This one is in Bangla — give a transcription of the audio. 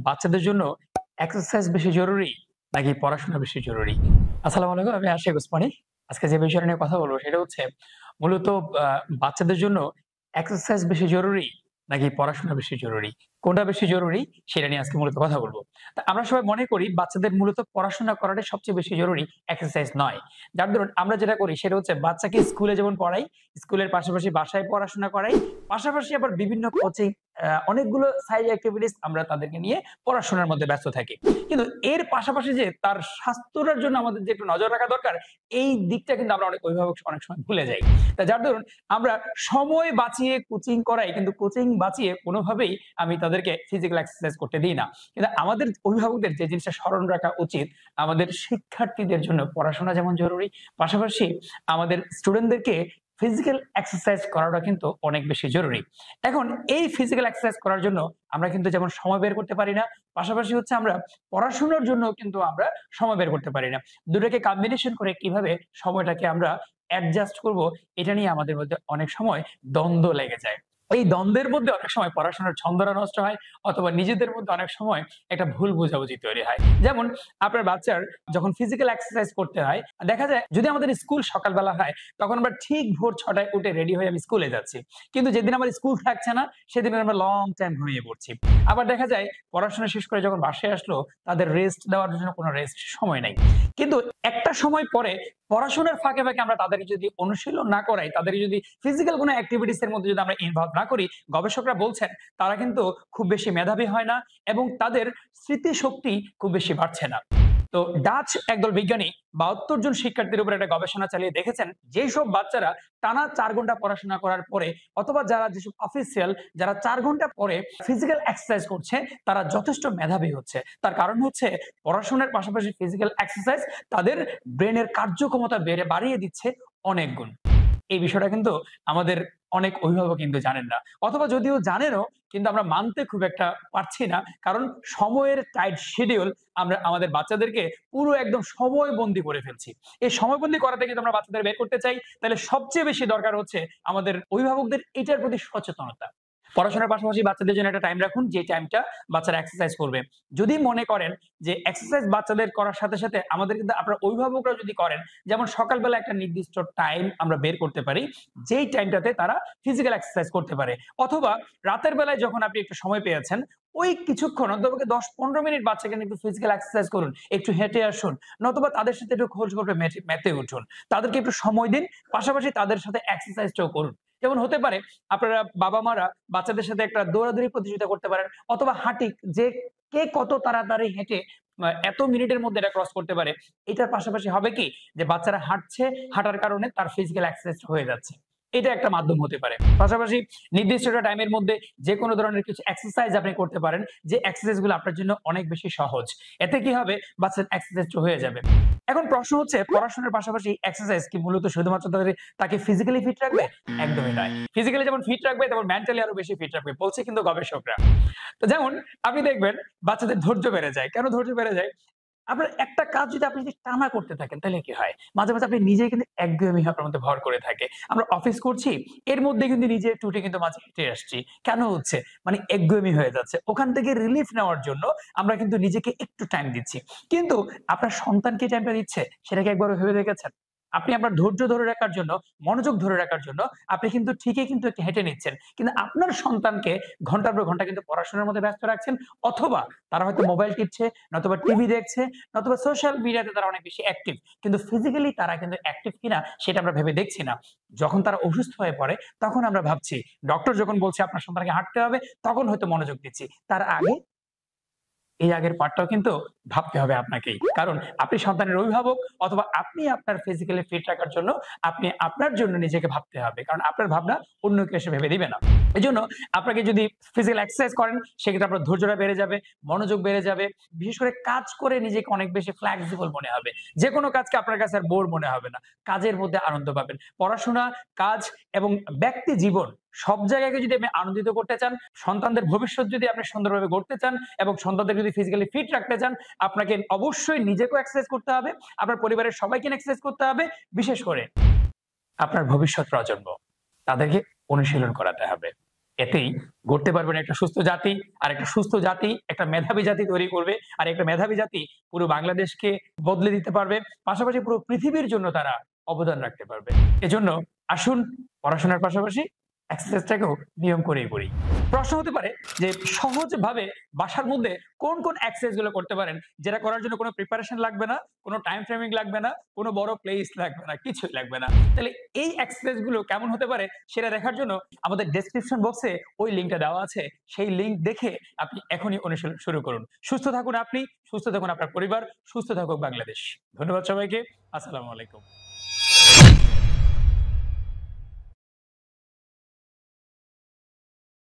বাচ্চাদের জন্য এক্সারসাইজ বেশি জরুরি নাকি পড়াশোনা বেশি জরুরি? আসসালামু আলাইকুম, আমি আশিক ওসমানী। আজকে যে বিষয়টা নিয়ে কথা বলবো সেটা হচ্ছে মূলত বাচ্চাদের জন্য এক্সারসাইজ বেশি জরুরি নাকি পড়াশোনা বেশি জরুরি? কোনটা বেশি জরুরি সেটা নিয়ে আজকে মূলত কথা বলবো। তা আমরা সবাই মনে করি বাচ্চাদের মূলত পড়াশোনা করাটাই সবচেয়ে বেশি জরুরি, এক্সারসাইজ নয়। যার দরুন আমরা যেটা করি সেটা হচ্ছে বাচ্চাকে স্কুলে যেমন পড়াই, স্কুলের পাশাপাশি বাসায় পড়াশোনা করাই, পাশাপাশি আবার বিভিন্ন কোচিং অনেকগুলো সাইড এক্টিভিটিস আমরা তাদেরকে নিয়ে পড়াশোনার মধ্যে ব্যস্ত থাকি। কিন্তু এর পাশাপাশি যে তার স্বাস্থ্যটার জন্য আমাদের যে একটু নজর রাখা দরকার, এই দিকটা কিন্তু আমরা অনেক অভিভাবক অনেক সময় ভুলে যাই। তা যার দরুন আমরা সময় বাঁচিয়ে কোচিং করাই, কিন্তু কোচিং বাঁচিয়ে কোনোভাবেই আমি তাদেরকে ফিজিক্যাল এক্সারসাইজ করতে দিই না। কিন্তু আমাদের অভিভাবকদের যে জিনিসটা স্মরণ রাখা উচিত, আমাদের শিক্ষার্থীদের জন্য পড়াশোনা যেমন জরুরি, পাশাপাশি আমাদের স্টুডেন্টদেরকে ফিজিক্যাল এক্সারসাইজ করাটা কিন্তু অনেক বেশি জরুরি। এখন এই ফিজিক্যাল এক্সারসাইজ করার জন্য আমরা কিন্তু যেমন সময় বের করতে পারি না, পাশাপাশি হচ্ছে আমরা পড়াশোনার জন্য কিন্তু আমরা সময় বের করতে পারি না। দুটোকে কম্বিনেশন করে কিভাবে সময়টাকে আমরা অ্যাডজাস্ট করব, এটা নিয়ে আমাদের মধ্যে অনেক সময় দ্বন্দ্ব লেগে যায়। এই দ্বন্দ্বের মধ্যে অনেক সময় পড়াশোনার ছন্দটা নষ্ট হয়, অথবা নিজেদের মধ্যে অনেক সময় একটা ভুল বোঝাবুঝি তৈরি হয়। যেমন আপনার বাচ্চার যখন ফিজিক্যাল এক্সারসাইজ করতে হয়, দেখা যায় যদি আমাদের স্কুল সকালবেলা হয় তখন আমরা ঠিক ভোর ৬টায় উঠে রেডি হয়ে আমি স্কুলে যাচ্ছি। কিন্তু যেদিন আমার স্কুল থাকছে না সেদিন আমরা লং টাইম ঘুমিয়ে পড়ছি। আবার দেখা যায় পড়াশোনা শেষ করে যখন বাসায় আসলো তাদের রেস্ট দেওয়ার জন্য কোনো রেস্ট সময় নাই। কিন্তু একটা সময় পরে পড়াশোনার ফাঁকে ফাঁকে আমরা তাদেরকে যদি অনুশীলন না করাই, তাদেরকে যদি ফিজিক্যাল কোনো অ্যাক্টিভিটিস এর মধ্যে যদি আমরা ইনভলভ না করি, গবেষকরা বলছেন তারা কিন্তু খুব বেশি মেধাবী হয় না এবং তাদের স্মৃতিশক্তি খুব বেশি বাড়ছে না। তো ডাচ একদল বিজ্ঞানী ৭২ জন শিক্ষার্থীর উপর একটা গবেষণা চালিয়ে দেখেছেন যেসব বাচ্চারা টানা ৪ ঘন্টা পড়াশোনা করার পরে, অথবা যারা যেসব অফিসিয়াল যারা ৪ ঘন্টা পরে ফিজিক্যাল এক্সারসাইজ করছে, তারা যথেষ্ট মেধাবী হচ্ছে। তার কারণ হচ্ছে পড়াশোনার পাশাপাশি ফিজিক্যাল এক্সারসাইজ তাদের ব্রেনের কার্যক্ষমতা বাড়িয়ে দিচ্ছে অনেক গুণ। এই বিষয়টা কিন্তু আমাদের অনেক অভিভাবক কিন্তু জানেন না, অথবা যদিও জানেনও কিন্তু আমরা মানতে খুব একটা পারছি না। কারণ সময়ের টাইট শিডিউল, আমরা আমাদের বাচ্চাদেরকে পুরো একদম সময়বন্দি করে ফেলছি। এই সময়বন্দি করা থেকে যদি আমরা বাচ্চাদের বের করতে চাই, তাহলে সবচেয়ে বেশি দরকার হচ্ছে আমাদের অভিভাবকদের এটার প্রতি সচেতনতা। পড়াশোনার পাশাপাশি বাচ্চাদের জন্য একটা টাইম রাখুন, যে টাইমটা বাচ্চারা এক্সারসাইজ করবে। যদি মনে করেন যে এক্সারসাইজ বাচ্চাদের করার সাথে সাথে আমাদের কিন্তু আপনার অভিভাবকরা যদি করেন, যেমন সকালবেলা একটা নির্দিষ্ট টাইম আমরা বের করতে পারি, যেই টাইমটাতে তারা ফিজিক্যাল এক্সারসাইজ করতে পারে, অথবা রাতের বেলায় যখন আপনি একটু সময় পেয়েছেন ওই কিছুক্ষণ অন্ততপক্ষে ১০-১৫ মিনিট বাচ্চাকে একটু ফিজিক্যাল এক্সারসাইজ করুন, একটু হেঁটে আসুন, নতুবা তাদের সাথে একটু খোঁজ গল্পে মেতে উঠুন, তাদেরকে একটু সময় দিন, পাশাপাশি তাদের সাথে এক্সারসাইজটাও করুন। যেমন হতে পারে আপনারা বাবা মারা বাচ্চাদের সাথে একটা দৌড়াদৌড়ি প্রতিযোগিতা করতে পারেন, অথবা হাঁটি, যে কে কত তাড়াতাড়ি হেঁটে এত মিনিটের মধ্যে এটা ক্রস করতে পারে। এটার পাশাপাশি হবে কি যে বাচ্চারা হাঁটছে, হাঁটার কারণে তার ফিজিক্যাল এক্সারসাইজ হয়ে যাচ্ছে। এটা একটা মাধ্যম হতে পারে। পাশাপাশি নির্দিষ্ট একটা টাইমের মধ্যে যে কোনো ধরনের কিছু এক্সারসাইজ আপনি করতে পারেন, যে এক্সারসাইজ গুলো আপনার জন্য অনেক বেশি সহজ। এতে কি হবে, বাচ্চার এক্সারসাইজটা হয়ে যাবে। এখন প্রশ্ন হচ্ছে পড়াশোনার পাশাপাশি এক্সারসাইজ কি মূলত শুধুমাত্র তাকে ফিজিক্যালি ফিট রাখবে? একদমই নয়। ফিজিক্যালি যেমন ফিট রাখবে তেমন মেন্টালি আরো বেশি ফিট রাখবে বলছে কিন্তু গবেষকরা। তো যেমন আপনি দেখবেন বাচ্চাদের ধৈর্য বেড়ে যায়। কেন ধৈর্য বেড়ে যায়? আপনার একটা কাজ যদি আপনি টানা করতে থাকেন তাহলে কি হয়? মাঝে, মাঝে আপনি নিজেই কিন্তু একঘেয়েমি আপনার মধ্যে ভর করে থাকে। আমরা অফিস করছি, এর মধ্যে কিন্তু নিজে একটু উঠে কিন্তু মাঝে হেঁটে আসছি। কেন হচ্ছে? মানে একঘেয়েমি হয়ে যাচ্ছে। ওখান থেকে রিলিফ নেওয়ার জন্য আমরা কিন্তু নিজেকে একটু টাইম দিচ্ছি। কিন্তু আপনার সন্তান কি টাইমটা দিচ্ছে? সেটা কি একবারও ভেবে দেখেছেন? আপনি আপনার ধৈর্য ধরে রাখার জন্য, মনোযোগ ধরে রাখার জন্য আপনি কিন্তু ঠিকই কিন্তু একটু হেঁটে নিচ্ছেন। কিন্তু আপনার সন্তানকে ঘন্টার পর ঘন্টা কিন্তু পড়াশোনার মধ্যে ব্যস্ত রাখছেন, অথবা তারা হয়তো মোবাইল টিপছে, নতুবা টিভি দেখছে, নতুবা সোশ্যাল মিডিয়াতে তারা অনেক বেশি অ্যাক্টিভ। কিন্তু ফিজিক্যালি তারা কিন্তু অ্যাক্টিভ কিনা সেটা আমরা ভেবে দেখছি না। যখন তারা অসুস্থ হয়ে পড়ে তখন আমরা ভাবছি, ডক্টর যখন বলছে আপনার সন্তানকে হাঁটতে হবে তখন হয়তো মনোযোগ দিচ্ছি। তার আগে এই আগের পার্টটাও কিন্তু ভাবতে হবে আপনাকেই। কারণ আপনি সন্তানের অভিভাবক, অথবা আপনি আপনার ফিজিক্যালি ফিট রাখার জন্য আপনি আপনার জন্য নিজেকে ভাবতে হবে। কারণ আপনার ভাবনা অন্য কেউ এসে ভেবে দিবে না। এজন্য আপনাকে যদি ফিজিক্যাল এক্সারসাইজ করেন সেক্ষেত্রে আপনার ধৈর্যটা বেড়ে যাবে, মনোযোগ বেড়ে যাবে। বিশেষ করে কাজ করে নিজেকে অনেক বেশি ফ্লেক্সিবল মনে হবে। যেকোনো কাজকে আপনার কাছে আর বোর মনে হবে না। কাজের মধ্যে আনন্দ পাবেন। পড়াশোনা, কাজ এবং ব্যক্তি জীবন সব জায়গাকে যদি আপনি আনন্দিত করতে চান, সন্তানদের ভবিষ্যৎ যদি আপনি সুন্দরভাবে গড়তে চান এবং সন্তানদের যদি ফিজিক্যালি ফিট রাখতে চান, আপনাকে অবশ্যই নিজেকেও এক্সারসাইজ করতে হবে, আপনার পরিবারের সবাইকে এক্সারসাইজ করতে হবে। বিশেষ করে আপনার ভবিষ্যৎ প্রজন্ম, তাদেরকে অনুশীলন করাতে হবে। এতেই গড়তে পারবেন একটা সুস্থ জাতি। আর একটা সুস্থ জাতি একটা মেধাবী জাতি তৈরি করবে। আর একটা মেধাবী জাতি পুরো বাংলাদেশকে বদলে দিতে পারবে। পাশাপাশি পুরো পৃথিবীর জন্য তারা অবদান রাখতে পারবে। এজন্য আসুন পড়াশোনার পাশাপাশি এক্সারসাইজটাকেও নিয়ম করেই করি। প্রশ্ন হতে পারে যে সহজভাবে বাসার মধ্যে কোন এক্সারসাইজ গুলো করতে পারেন যেটা করার জন্য কোনো প্রিপারেশন লাগবে না, কোনো টাইম ফ্রেমিং লাগবে না, কোনো বড় প্লেস লাগবে না, কিছুই লাগবে না। তাহলে এই এক্সারসাইজ গুলো কেমন হতে পারে সেটা দেখার জন্য আমাদের ডেসক্রিপশন বক্সে ওই লিঙ্কটা দেওয়া আছে। সেই লিঙ্ক দেখে আপনি এখনই অনুশীলন শুরু করুন। সুস্থ থাকুন আপনি, সুস্থ থাকুন আপনার পরিবার, সুস্থ থাকুক বাংলাদেশ। ধন্যবাদ সবাইকে। আসসালামু আলাইকুম।